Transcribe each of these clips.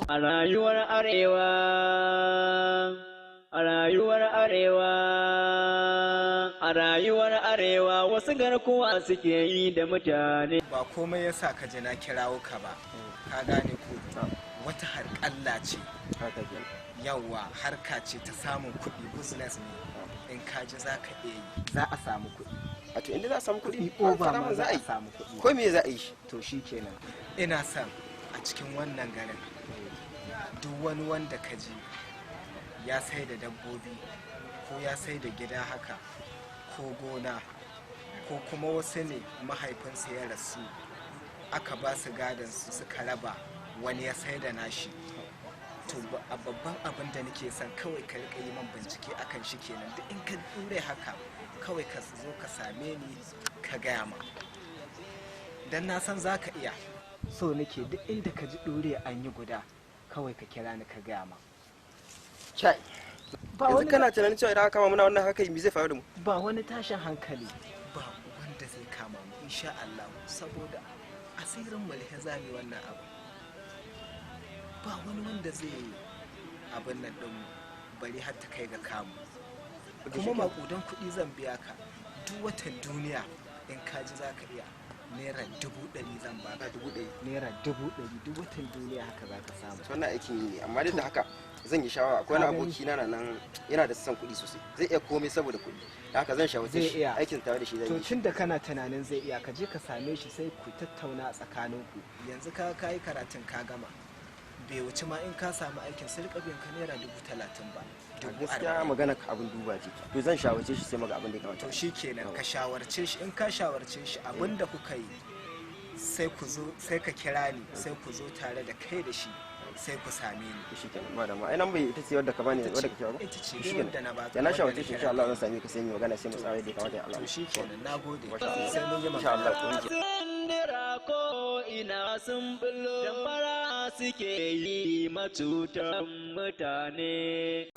a rayuwar arewa, a rayuwar arewa, a rayuwar arewa wasu garkuwa suke yi da mutane. Ba komai yasa ka je na kirawo ka ba, ka gane ko wata harƙalla ce. Yawwa harka ce ta samun kuɗi, business ne. In ka ji za ka iya yi, za a samu kuɗi. A to inda za a samu kuɗi, ko ba ma za a samu kuɗi. Ko me za a yi shi? To shi kenan. Ina son a cikin wannan garin duk wani wanda ka ji ya sai da dabbobi ko ya sai da gida haka ko gona ko kuma wasu ne mahaifinsa ya rasu aka ba su gadon su suka raba wani ya sai da nashi. To a babban abin da nake son kawai ka rika yi man bincike akan shi kenan, duk in ka dure haka kawai ka zo ka same ni ka gaya ma, dan na san za ka iya. So nake duk inda ka ji dure an yi guda kawai ka kira ni ka gaya ma. Kai yanzu kana tunanin cewa idan aka kama muna wannan haka me zai faru da mu? Ba wani tashin hankali, ba wanda zai kama mu insha Allah, saboda asirin mu alhazami wannan abu. Ba wani wanda zai yi abin nan din bari har ta kai ga kamu. Kuma makudan kuɗi zan biya ka duk watan duniya in ka ji za ka iya. Naira 100,000 zan ba ka. 100,000 naira 100,000 duk watan duniya haka za ka samu. Wannan aikin yi ne, amma duk da haka zan yi shawara. Akwai wani aboki na nan yana da son kuɗi sosai, zai iya komai saboda kuɗi. Haka zan shawarce shi aikin tare da shi zan yi. To tun da kana tunanin zai iya, ka je ka same shi sai ku tattauna a tsakaninku. Yanzu ka yi karatun ka gama, bai wuce ma in ka samu aikin sai rika biyan ka naira 30,000 ba. Gaskiya magana abin duba ce. To zan shawarce shi sai maga abin da ya kamata. To shikenan ka shawarce shi, in ka shawarce shi abin da kuka yi sai ku zo, sai ka kira ni, sai ku zo tare da kai da shi sai ku same ni. Shikenan ba da ma ai nan bai ita ce wadda ka bani wadda kake ba. Ita ce wadda na baka. Da na shawarce shi insha Allah zan same ka sai mu magana sai mu tsara da kamata ya Allah. To shikenan nagode. Sai mun yi insha Allah magana. Sindira ko ina sun bullo da fara suke yi matutan mutane.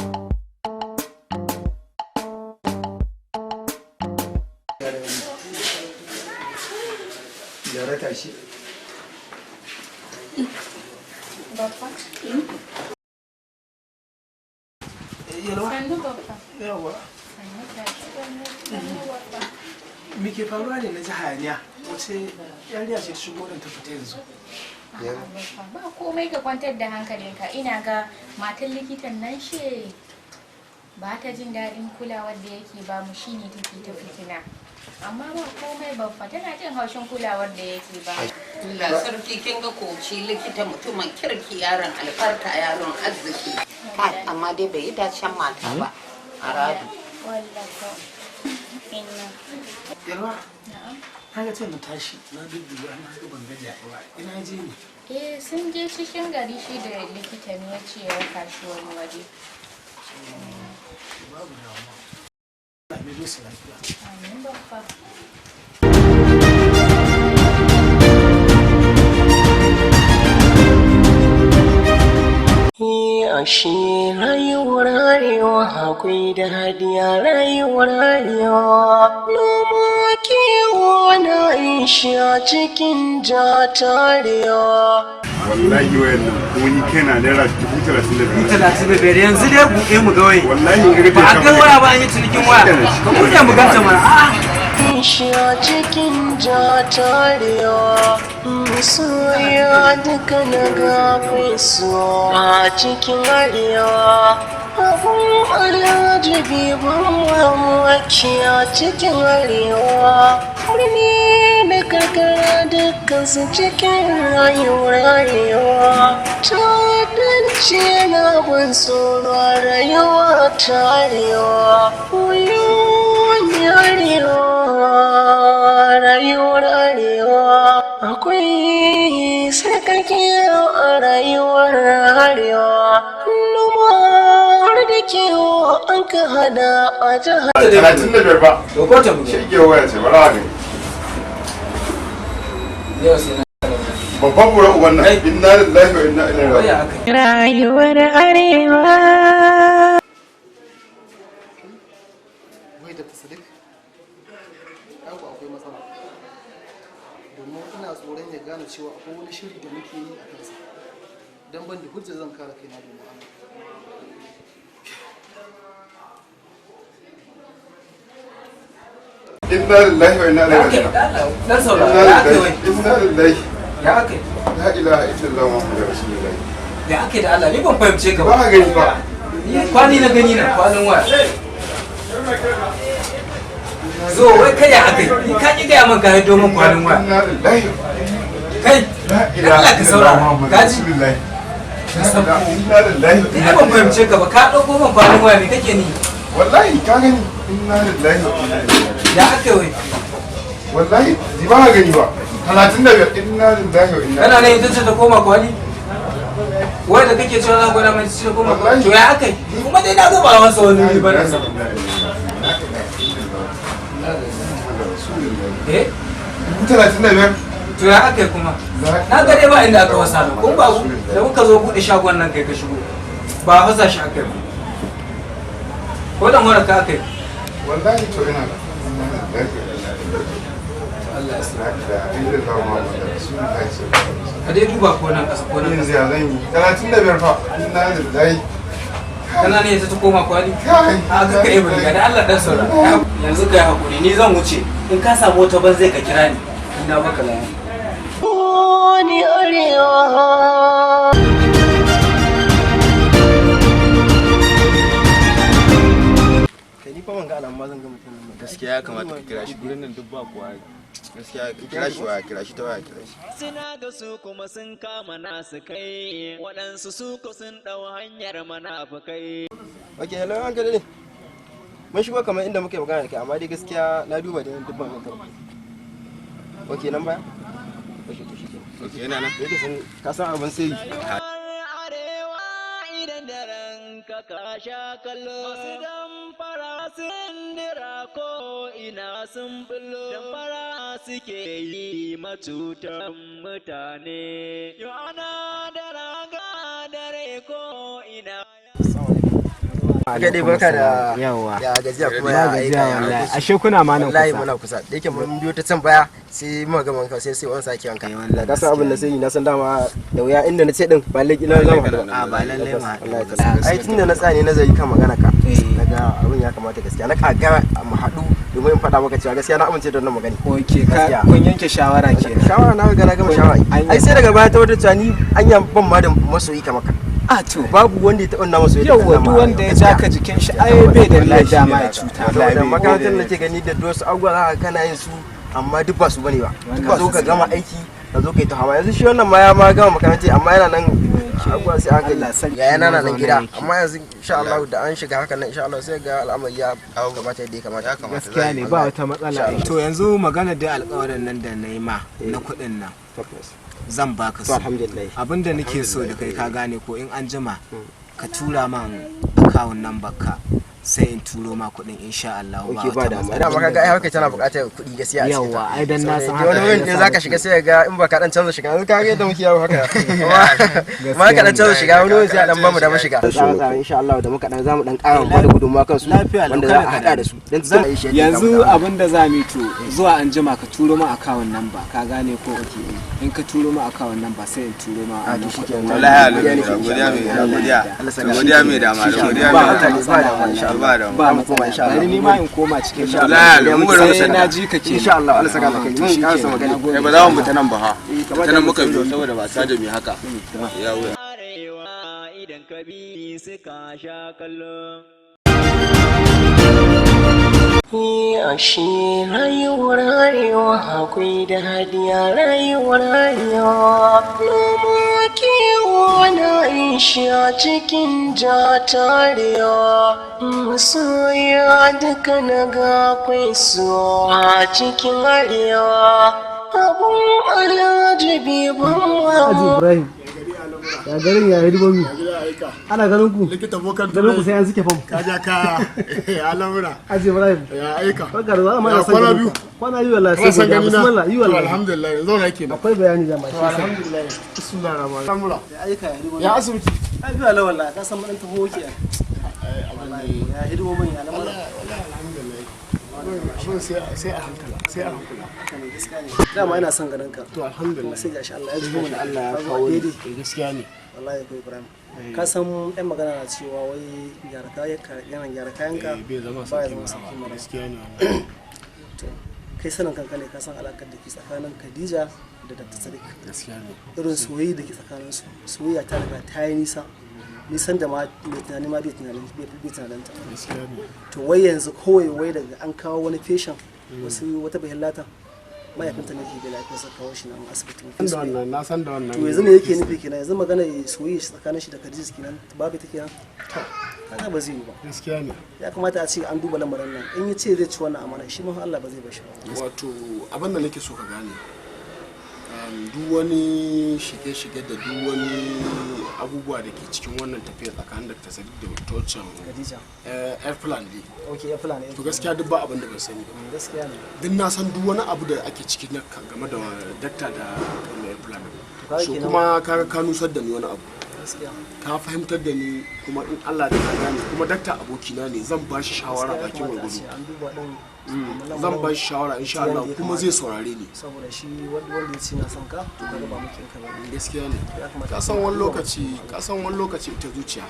Ya raka shi. Bappa? Yalwa? Sannu Bappa. Yawa. Me ke faruwa ne na ji hayaniya? Wace yariya ce shigo da ta fita yanzu? Ba komai ka kwantar da hankalinka, ina ga matan likitan nan she ba ta jin daɗin kulawar da yake ba mu shine take ta fitina. Amma ba komai Baffa, tana jin haushin kulawar da yake ba. Allah sarki kin ga koci likita mutumin kirki, yaron albarka, yaron arziki. Kai amma dai bai yi dacen mata ba. Aradu. Wallahi. Inna. Yalwa? Na'am. Haka ce mu tashi, na dubu an ga ban gaji ba. Ina je ne. Sun je cikin gari shi da likita ne ya ce ya raka shi wani waje. Babu damuwa. Allah mai dosa lafiya. Amin Baffa. Ashe rayuwar arewa akwai daɗi a rayuwar arewa. Noma kiwo na yin shi a cikin jatarewa. Wallahi wayannan ko ni kaina naira 35,000. 35 yanzu dai buɗe mu ga wai. Wallahi in ga ba a ga waya ba an yi cinikin waya. Ka buɗe mu ganta mana. Shi a cikin jatarewa. Soya duka na gafe su a cikin arewa. Abun alajabi ban mamaki a cikin arewa. Birni da karkara dukkan su cikin rayuwar arewa. Ta'addanci na ban tsoro a rayuwa ta arewa. Wani arewa, rayuwar arewa. Akwai sarkaki a rayuwar arewa. Noma da kiwo an ka hada a jihar. 35 ba. Dokota mu. Shege waya ce bara ne. Yau sai na. Babban buran wannan. Inna lillahi wa inna ilaihi raji'un. Rayuwar arewa. Wai da Sadiq, abu akwai matsala. Domin ina tsoron ya gane cewa akwai wani shiri da muke yi a kansa. dan ban da hujja zan kare kaina domin Allah. inna lillahi wa inna ilaihi raji'un. Dan saurara ya ake wai. Inna lillahi. Ya ake. La ilaha illallah muhammadur rasulullah. Ya ake da Allah ni ban fahimce ka ba. Ba gani ba. Kwani na gani na kwanin waya. Zo wai kai ya ake. Ni ka ki gaya min ka yi domin kwanin waya. Inna lillahi. Kai. Allah ka saurara. Gaji. Inna lillahi. Ni ban fahimce ka ba ka dauko min kwanin waya me kake ni? Wallahi ka gani. Inna lillahi wa inna ilaihi raji'un. Ya ake wai. Wallahi ji ba gani ba. 35 inna lillahi wa inna. Kana ne ita ce ta koma kwali? Wai da kake cewa za ku gwada mai ce koma kwali? To ya aka yi? Kuma dai na gaba masa wani riba na sa. Eh? 35. To ya aka yi kuma? Na ga dai ba inda aka wasa da kun babu da kuka zo buɗe shagon nan kai ka shigo. Ba fasa shi aka yi. Ko da mara ka aka yi? Wallahi to ina da. Allah ya sa. Ka Ka dai duba ko nan kasa ko nan kasa. ya zan yi 35 fa inna lillahi. Kana ne ta koma kwali? A ga kai bari da Allah dan saura. Yanzu kai hakuri ni zan wuce. In ka samu wata ban zai ka kira ni. Ina maka lafiya. Ni arewa. Kai ni fa man ga alamu zan ga mutum nan. Gaskiya ya kamata ka kira shi gurin nan duk ba kowa. Gaskiya kira shi waya kira shi ta waya kira shi. Suna ga su kuma sun kama nasu kai waɗansu su ko sun ɗau hanyar manafukai. Okay, hello an gade ne. Mun shigo kamar inda muke magana da kai amma dai gaskiya na duba da dubban nan kawai. Okay, nan baya? Okay, to shikenan. Okay, yana nan. Yake san ka san abin sai Arewa idan da ranka ka sha kallo masu damfara sun dira ko ina sun bullo damfara suke yi matutan mutane yau ana da raga dare ko ina. Aka dai barka da gajiya kuma ya gajiya wallahi. Ashe kuna ma nan kusa. Wallahi muna kusa. Da yake mun biyo ta can baya sai muka ga manka sai wani sake wanka. Ka san abin da sai na san dama da wuya inda na ce din ba laki na zama hadu. A ba lalle ma. Ai tunda na tsane na zai kan magana ka. Daga abin ya kamata gaskiya na kaga mu hadu domin in faɗa maka cewa gaskiya na amince da wannan magana. Okay ka kun yanke shawara kenan. Shawara na ga na gama shawara. Ai sai daga baya ta wata cewa ni anya ban ma da masoyi kamar ka. A to babu wanda ya taɓa na masoyi. Yawwa duk wanda ya jaka jikin shi ai bai da lafiya ma ya cuta. Da makarantar nake gani da wasu abubuwa za ka kana yin su amma duk ba su bane ba. Ka zo ka gama aiki ka zo kai ta hawa yanzu shi wannan ma ya ma gama makarantar amma yana nan abubuwa sai aka yi. Ya yana nan gida amma yanzu insha Allah da an shiga haka nan insha Allah sai ga al'amari ya gabata yadda ya kamata. Gaskiya ne ba wata matsala. To yanzu magana da alƙawarin nan da na yi ma na kuɗin nan. Zan baka su abinda nake so da kai ka gane ko in an jima ka tura man akawun nan baka sai in turo ma kuɗin insha Allah ba wata matsala. Da maka ga ai haka tana buƙatar kuɗi gaskiya a cikin. Yawa ai dan na san haka. Wani wurin din zaka shiga sai ga in baka dan canza shiga yanzu ka ga yadda muke yawo haka. Ma ka dan canza shiga wani wurin sai dan bamu da mu shiga. Insha Allah da muka dan zamu dan ƙara ba da gudunmawa kansu wanda za a hada da su. Yanzu abinda za mu to zuwa an jima ka turo ma akawun nan ba ka gane ko in ka turo ma akawun nan ba sai in turo ma a wallahi godiya mai dama da godiya mai ba mu koma insha Allah ni ma in koma cikin insha Allah mu bari sai na ji ka ke insha Allah Allah saka maka mun ƙara sama gani ba za mu fita nan ba ha ta nan muka biyo saboda ba ta da mi haka ya wuya Arewa idan ka bi suka sha kallo. Ashe rayuwar arewa akwai daɗiya rayuwar arewa noma kiwo na ishi a cikin jatarewa masoya duka na ga akwai su a cikin arewa abun alajabi ban ya garin ya hidimomi ana ganin ku likita bokan ganin ku sai an suke fam kaja ka alamura aje ibrahim ya aika barka da zama ya kwana biyu wallahi sai ga bismillah yi wallahi alhamdulillah yanzu na kenan akwai bayani da mai alhamdulillah bismillahir rahmanir rahim ya aika ya hidimomi ya asibiti ai biya la wallahi ka san mun taho wuce ya hidimomi ya alamura alhamdulillah abin sai a hankula dama ina son ganin ka to alhamdulillah sai gashi Allah ya ji mu Allah ya kawo ni gaskiya ne wallahi ko Ibrahim ka san ɗan magana na cewa wai gyara kayanka bai zama sarki mara gaskiya ne to kai sanin kanka ne ka san alakar da ke tsakanin Khadija da Dr. Sadiq gaskiya ne irin soyayya da ke tsakanin su soyayya ta riga ta yi nisan da ma mai tunani ma bai tunanin ta gaskiya ne to wai yanzu kawai wai daga an kawo wani feshin wasu wata bahillata mahaifinta ne ke da lafiyar sa kawo shi nan asibiti na san da wannan to yanzu me yake nufi kenan yanzu magana soyayya tsakanin shi da Khadija kenan babu take nan kaga ba zai yi ba gaskiya ne ya kamata a ce an duba lamarin nan in ya ce zai ci wannan amana shi ma Allah ba zai bar shi ba wato abin da nake so ka gane duk wani shige-shige da duk wani abubuwa da ke cikin wannan tafiya tsakanin da Sadiq da Victoria Khadija airplane ne okay airplane to gaskiya duk ba abin da ban sani ba gaskiya ne duk na san duk wani abu da ake ciki na game da dakta da airplane so kuma ka nusar da ni wani abu ka fahimtar da ni kuma in Allah da ka gane kuma dakta abokina ne zan ba shi shawara bakin gwargwado zan ba shi shawara insha Allah kuma zai saurare ni saboda shi wanda ya ce na son ka to kaga ba mukin ka ba gaskiya ne ka san wani lokaci ita zuciya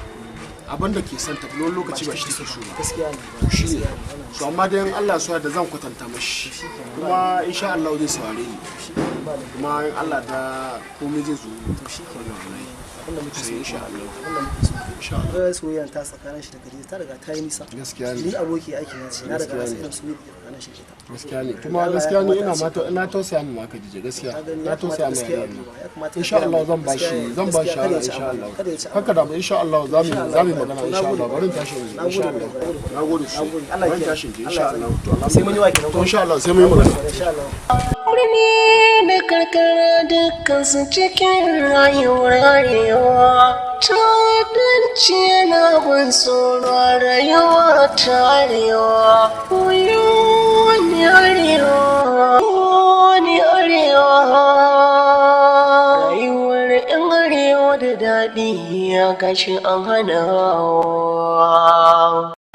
abin da ke son ta wani lokaci ba shi take so ba gaskiya ne to shi ne so amma dai in Allah ya so da zan kwatanta mashi kuma insha Allah zai saurare ni kuma in Allah da komai zai zo to shi ke wallahi abinda muke so insha Allah insha Allah soyayya ta tsakanin shi da Khadija ta riga ta yi nisa gaskiya ne ni aboki aiki na ce na riga na irin soyayya tsakanin shi da ta gaskiya ne kuma gaskiya ne ina tausaya mu Khadija gaskiya na tausaya mu insha Allah zan ba shi shawara insha Allah haka da insha Allah za mu magana insha Allah bari tashi insha Allah nagode Allah ya tashi insha Allah to sai mun yi waki to insha Allah sai mun yi magana insha Allah birni da karkara dukkan su cikin rayuwa ta danci yana bin tsoron rayuwa ta arewa wani arewa rayuwar yan arewa da daɗi ya gashi an hana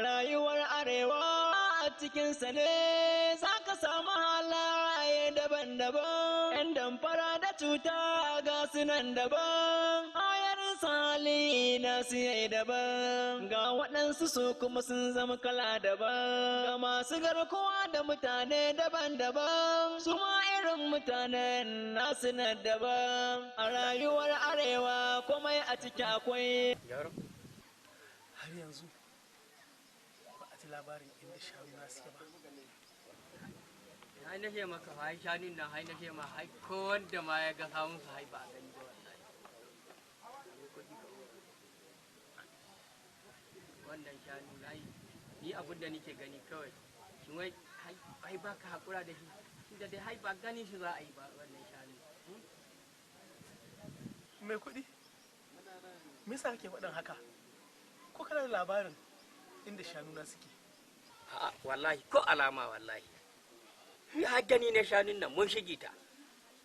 rayuwar arewa a cikinsa ne za ka samu halaye daban-daban yan damfara da cuta ga sunan daban ayar sali na siya daban ga waɗansu su kuma sun zama kala daban ga masu garkuwa da mutane daban-daban su ma irin mutanen nasu na daban a rayuwar arewa komai a ciki akwai har yanzu ba a ji labarin inda shanu na suke ba hai nake maka hai shanun nan hai nake ma hai ko wanda ma ya ga samun su hai ba gani ba wallahi wannan shanu nayi ni abin da nake gani kawai shin wai hai ba ka hakura da shi inda dai hai ba gani shi za a yi ba wannan shanu mai kuɗi me yasa kake faɗin haka ko kana da labarin inda shanu na suke a'a wallahi ko alama wallahi ya gani na shanun nan mun shige ta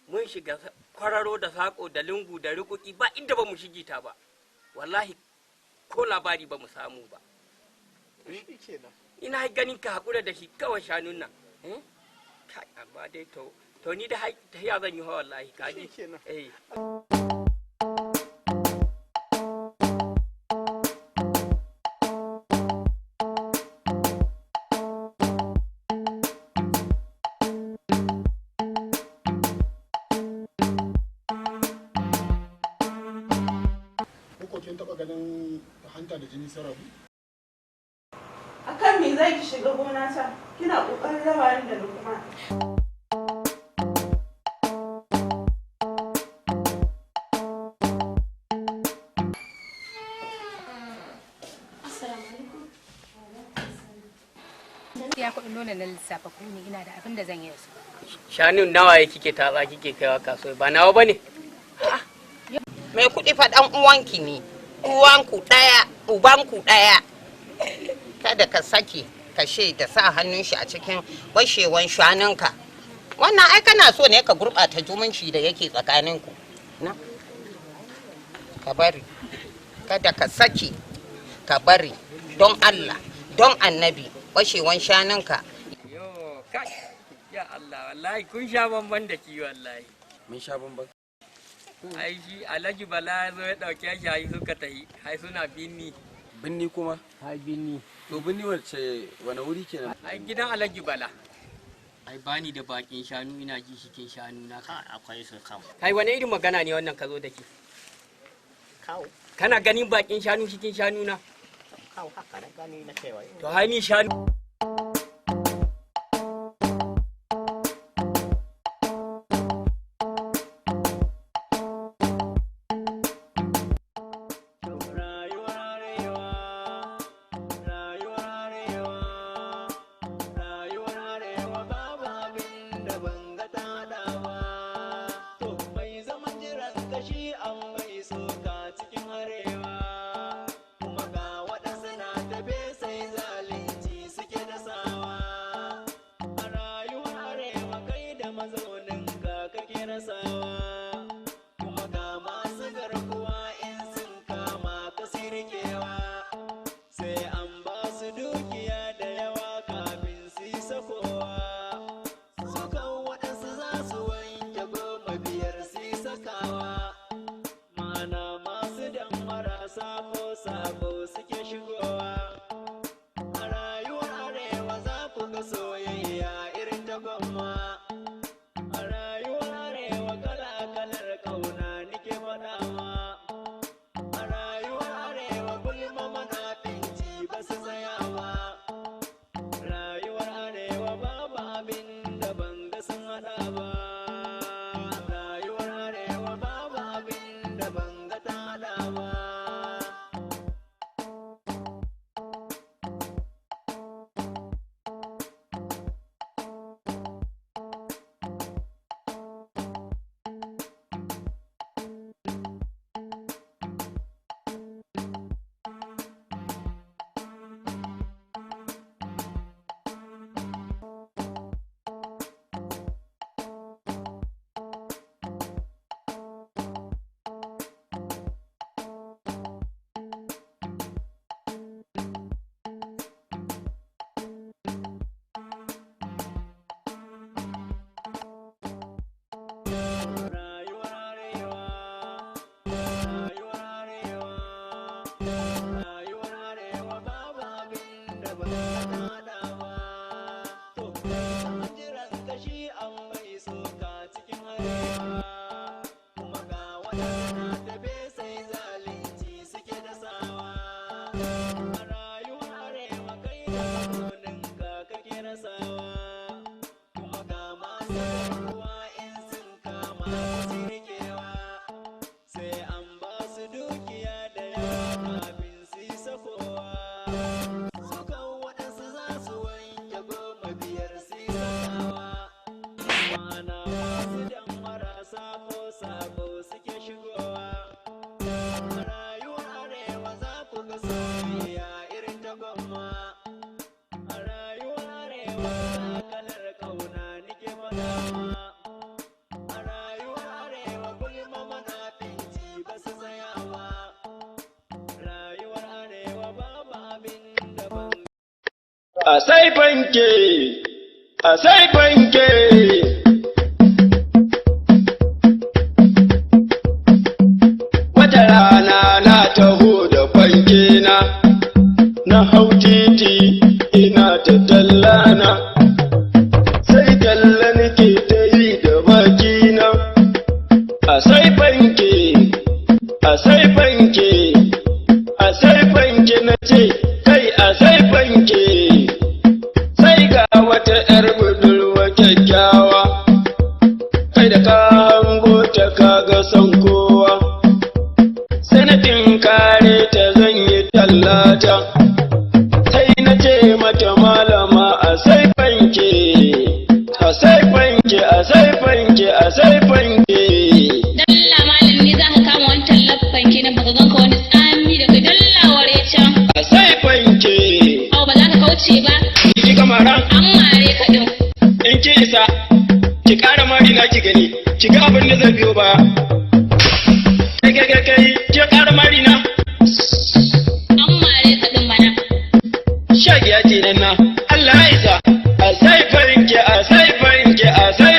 mun shiga kwararo da sako da lungu da rikuki ba inda ba mu shige ta ba wallahi ko labari ba mu samu ba ina ganin ka hakura da shi kawai shanun nan kai amma dai to ni da ta ya zan yi wallahi kaji eh hanta da jini sarabu akan me zai ki shiga gona ta kina kokarin raba ni da Lukman ya kuɗin nuna na lissafa kuɗi ina da abin da zan yi su shanun nawa ya kike tatsa kike kaiwa kasuwa ba nawa bane mai kuɗi fa dan uwanki ne uwanku ɗaya ubanku ɗaya kada ka sake ka da sa hannun shi a cikin washewan shanunka wannan ai kana so ne ka gurɓata zumunci da yake tsakaninku na ka bari kada ka sake ka bari don Allah don annabi washewan shanunka yo kai ya Allah wallahi kun sha bamban da ki wallahi mun sha bamban ai shi Alhaji Bala zo ya dauke shi ai suka tafi ai suna binni kuma ai binni to binni wani wuri kenan ai gidan Alhaji Bala ai bani da bakin shanu ina ji shikin shanu na akwai su kam kai wani irin magana ne wannan ka zo da ke kawo kana ganin bakin shanu shikin shanu na kawo haka na gani na cewa to hai ni shanu a sai fanke wata rana na taho da fanke na hau titi ina ta tallana sai talla nake ta yi da bakina a sai fanke a sai fanke a sai fanke na ce kai a sai fanke wata ‘yar budurwa kyakkyawa, kai da ka hango ta kaga son kowa, sanatin kare ta zan yi tallata, sai na ce mata malama a sai fanke, a sai fanke, a sai fanke, a sai fanke. Dalla malam ne za ka kama wani tallar fanke na baka ganka wani tsami daga dallawar ya can. A sai fanke. Au ba za ka kauce ba. Ki kamara. In ki isa ki ƙara mari na ki gani ki ga abin da zai biyo ba kai ki ƙara mari na an mare ka din bana shagiya ce nan na Allah ya isa a sai farinki a sai farinki a sai